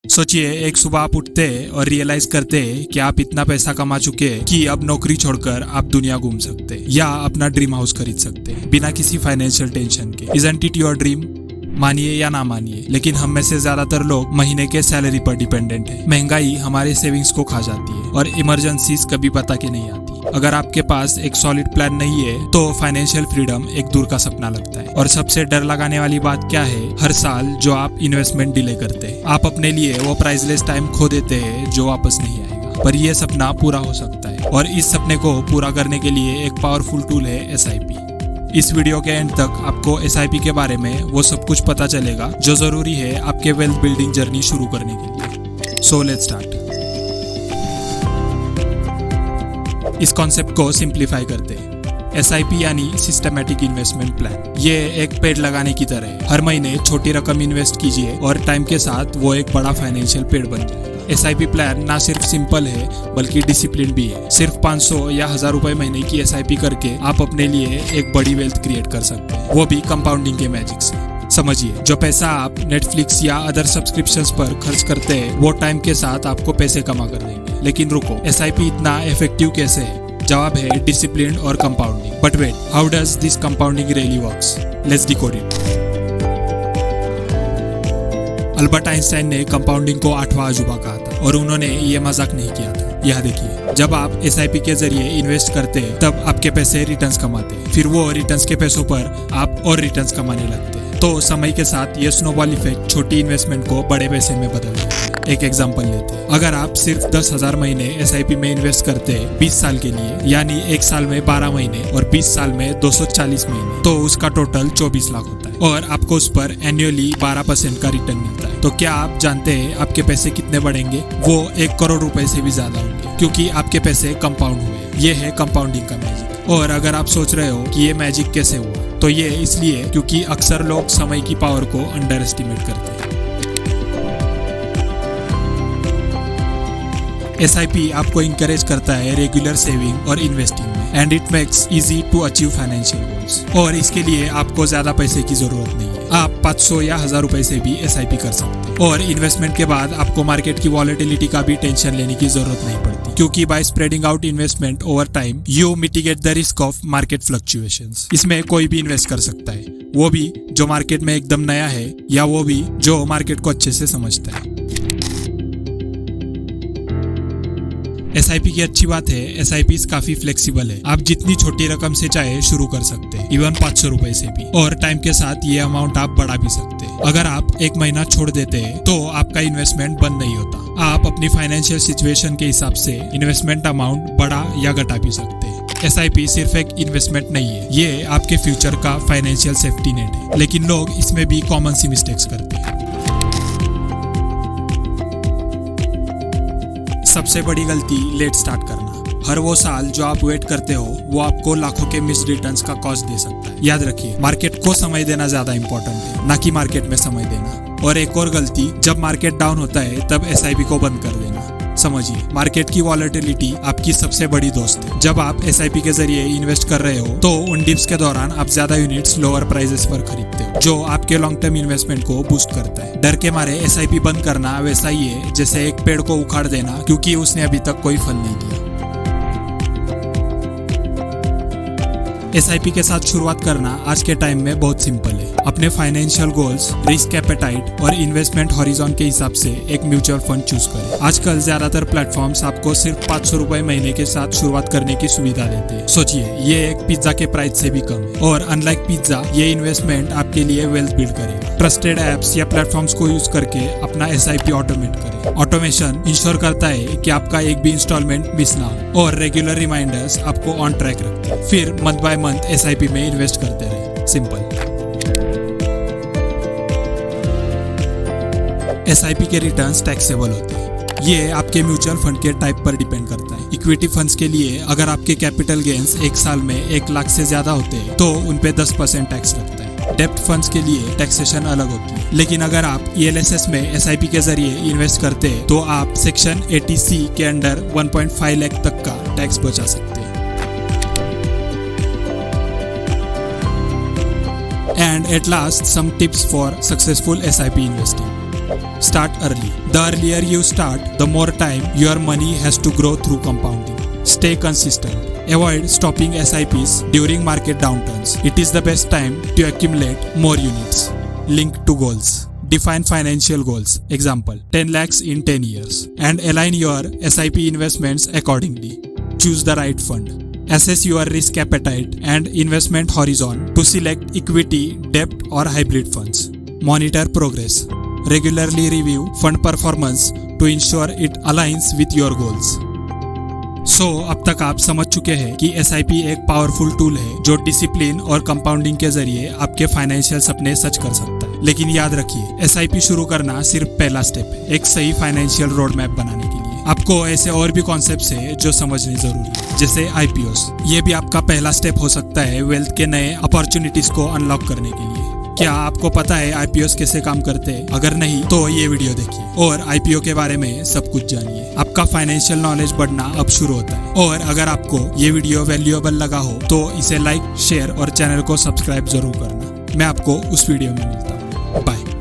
सोचिए, एक सुबह आप उठते और रियलाइज करते कि आप इतना पैसा कमा चुके कि अब नौकरी छोड़कर आप दुनिया घूम सकते या अपना ड्रीम हाउस खरीद सकते बिना किसी फाइनेंशियल टेंशन के। Isn't it your dream? मानिए या ना मानिए, लेकिन हम में से ज्यादातर लोग महीने के सैलरी पर डिपेंडेंट है। महंगाई हमारे सेविंग्स को खा जाती है और इमरजेंसीज कभी पता के नहीं आती। अगर आपके पास एक सॉलिड प्लान नहीं है तो फाइनेंशियल फ्रीडम एक दूर का सपना लगता है। और सबसे डर लगाने वाली बात क्या है? हर साल जो आप इन्वेस्टमेंट डिले करते हैं, आप अपने लिए वो प्राइसलेस टाइम खो देते हैं जो वापस नहीं आएगा। पर यह सपना पूरा हो सकता है और इस सपने को पूरा करने के लिए एक पावरफुल टूल है SIP। इस वीडियो के एंड तक आपको SIP के बारे में वो सब कुछ पता चलेगा जो जरूरी है आपके वेल्थ बिल्डिंग जर्नी शुरू करने के लिए। So let's start. इस कॉन्सेप्ट को सिंप्लीफाई करते हैं। SIP यानी सिस्टमैटिक इन्वेस्टमेंट प्लान। ये एक पेड़ लगाने की तरह है। हर महीने छोटी रकम इन्वेस्ट कीजिए और टाइम के साथ वो एक बड़ा फाइनेंशियल पेड़ बन जाएगा। SIP प्लान ना सिर्फ सिंपल है बल्कि डिसिप्लिन भी है। सिर्फ 500 या 1000 रुपए महीने की SIP करके आप अपने लिए एक बड़ी वेल्थ क्रिएट कर सकते हैं, वो भी कंपाउंडिंग के मैजिक से। समझिए, जो पैसा आप नेटफ्लिक्स या अदर सब्सक्रिप्शंस पर खर्च करते हैं वो टाइम के साथ आपको पैसे कमा कर देंगे। लेकिन रुको, SIP इतना इफेक्टिव कैसे है? जवाब है डिसिप्लिन और compounding. But wait, how does this compounding really works? Let's decode it. Albert Einstein ने कंपाउंडिंग को 8वां अजूबा कहा था और उन्होंने ये मजाक नहीं किया था। यह देखिए, जब आप SIP के जरिए इन्वेस्ट करते हैं तब आपके पैसे रिटर्न्स कमाते हैं, फिर वो रिटर्न्स के पैसों पर आप और रिटर्न्स कमाने लगते हैं। तो समय के साथ ये स्नोबॉल इफेक्ट छोटी इन्वेस्टमेंट को बड़े पैसे में बदल देता है। एक एग्जांपल लेते हैं। अगर आप सिर्फ 10,000 महीने SIP में इन्वेस्ट करते हैं 20 साल के लिए, यानी एक साल में 12 महीने और 20 साल में 240 महीने, तो उसका टोटल 24 लाख होता है और आपको उस पर एनुअली 12% का रिटर्न मिलता है। तो क्या आप जानते हैं आपके पैसे कितने बढ़ेंगे? वो 1 करोड़ रुपए से भी ज्यादा होंगे, क्योंकि आपके पैसे कंपाउंड हुए। ये है कंपाउंडिंग का मैजिक। और अगर आप सोच रहे हो कि ये मैजिक कैसे हुआ, तो ये इसलिए क्योंकि अक्सर लोग समय की पावर को अंडर एस्टिमेट करते हैं। SIP आपको इंकरेज करता है रेगुलर सेविंग और इन्वेस्टिंग में, and it makes easy to achieve financial goals. और इसके लिए आपको ज्यादा पैसे की जरूरत नहीं है। आप 500 या 1000 रुपए से भी SIP कर सकते हैं। और इन्वेस्टमेंट के बाद आपको मार्केट की वॉलेटिलिटी का भी टेंशन लेने की जरूरत नहीं पड़ती, क्योंकि by spreading out investment over time you mitigate the risk of market fluctuations. इसमें कोई भी इन्वेस्ट कर सकता है, वो भी जो मार्केट में एकदम नया है या वो भी जो मार्केट को अच्छे से समझता है। SIP की अच्छी बात है, SIPs काफी फ्लेक्सिबल है। आप जितनी छोटी रकम से चाहे शुरू कर सकते हैं, इवन 500 रुपए से भी, और टाइम के साथ ये अमाउंट आप बढ़ा भी सकते हैं। अगर आप एक महीना छोड़ देते हैं तो आपका इन्वेस्टमेंट बंद नहीं होता। आप अपनी फाइनेंशियल सिचुएशन के हिसाब से इन्वेस्टमेंट अमाउंट बढ़ा या घटा भी सकते हैं। SIP सिर्फ एक इन्वेस्टमेंट नहीं है, ये आपके फ्यूचर का फाइनेंशियल सेफ्टी नेट है। लेकिन लोग इसमें भी कॉमन सी मिस्टेक्स करते हैं। सबसे बड़ी गलती लेट स्टार्ट करना। हर वो साल जो आप वेट करते हो वो आपको लाखों के मिस रिटर्न्स का कॉस्ट दे सकता है। याद रखिए, मार्केट को समय देना ज्यादा इंपॉर्टेंट है, ना कि मार्केट में समय देना। और एक और गलती, जब मार्केट डाउन होता है तब SIP को बंद कर देना। समझिए, मार्केट की वॉलेटिलिटी आपकी सबसे बड़ी दोस्त है। जब आप SIP के जरिए इन्वेस्ट कर रहे हो तो उन डिप्स के दौरान आप ज्यादा यूनिट्स लोअर प्राइसेस पर खरीदते हो, जो आपके लॉन्ग टर्म इन्वेस्टमेंट को बूस्ट करता है। डर के मारे SIP बंद करना वैसा ही है जैसे एक पेड़ को उखाड़ देना क्योंकि उसने अभी तक कोई फल नहीं दिया। SIP के साथ शुरुआत करना आज के टाइम में बहुत सिंपल है। अपने फाइनेंशियल गोल्स, रिस्क एपेटाइट और इन्वेस्टमेंट हॉरिजॉन के हिसाब से एक म्यूचुअल फंड चूज करें। आजकल ज्यादातर प्लेटफॉर्म्स आपको सिर्फ 500 रुपए महीने के साथ शुरुआत करने की सुविधा देते हैं। सोचिए, ये एक पिज्जा के प्राइस से भी कम है। और अनलाइक पिज्जा, ये इन्वेस्टमेंट आपके लिए वेल्थ बिल्ड करेगा। ट्रस्टेड एप्स या प्लेटफॉर्म्स को यूज करके अपना SIP ऑटोमेट करें। ऑटोमेशन इंश्योर करता है कि आपका एक भी इंस्टॉलमेंट मिस ना हो और रेगुलर रिमाइंडर्स आपको ऑन ट्रैक रखते हैं। फिर मंथ बाय मंथ SIP में इन्वेस्ट करते रहे। सिंपल। SIP के रिटर्न्स टैक्सेबल होते हैं। ये आपके म्यूचुअल फंड के टाइप पर डिपेंड करता है। इक्विटी फंड्स के लिए अगर आपके कैपिटल गेन्स एक साल में 1 लाख से ज्यादा होते हैं तो उन पे 10% टैक्स लगता है। डेप्ट फंड्स के लिए टैक्सेशन अलग होती है। लेकिन अगर आप ELSS में SIP के जरिए इन्वेस्ट करते हैं तो आप सेक्शन 80C के अंडर 1.5 लाख तक का टैक्स बचा सकते हैं। And at last, some tips for successful SIP investing. Start early. The earlier you start, the more time your money has to grow through compounding. Stay consistent. Avoid stopping SIPs during market downturns. It is the best time to accumulate more units. Link to goals. Define financial goals. Example, 10 lakhs in 10 years. And align your SIP investments accordingly. Choose the right fund. Assess your risk appetite and investment horizon to select equity, debt or hybrid funds. Monitor progress. Regularly review fund performance to ensure it aligns with your goals. अब तक आप समझ चुके हैं कि SIP एक powerful tool है जो डिसिप्लिन और कंपाउंडिंग के जरिए आपके फाइनेंशियल सपने सच कर सकता है। लेकिन याद रखिए, SIP शुरू करना सिर्फ पहला स्टेप है एक सही फाइनेंशियल रोड मैप बनाने के लिए। आपको ऐसे और भी कॉन्सेप्ट्स है जो समझने जरूरी है, जैसे IPOs। ये भी आपका पहला स्टेप हो सकता है वेल्थ के नए अपॉर्चुनिटीज को अनलॉक करने के लिए। क्या आपको पता है IPOs कैसे काम करते हैं? अगर नहीं तो ये वीडियो देखिए और IPO के बारे में सब कुछ जानिए। आपका फाइनेंशियल नॉलेज बढ़ना अब शुरू होता है। और अगर आपको ये वीडियो वैल्यूएबल लगा हो तो इसे लाइक, शेयर और चैनल को सब्सक्राइब जरूर करना। मैं आपको उस वीडियो में मिलता हूँ। बाय।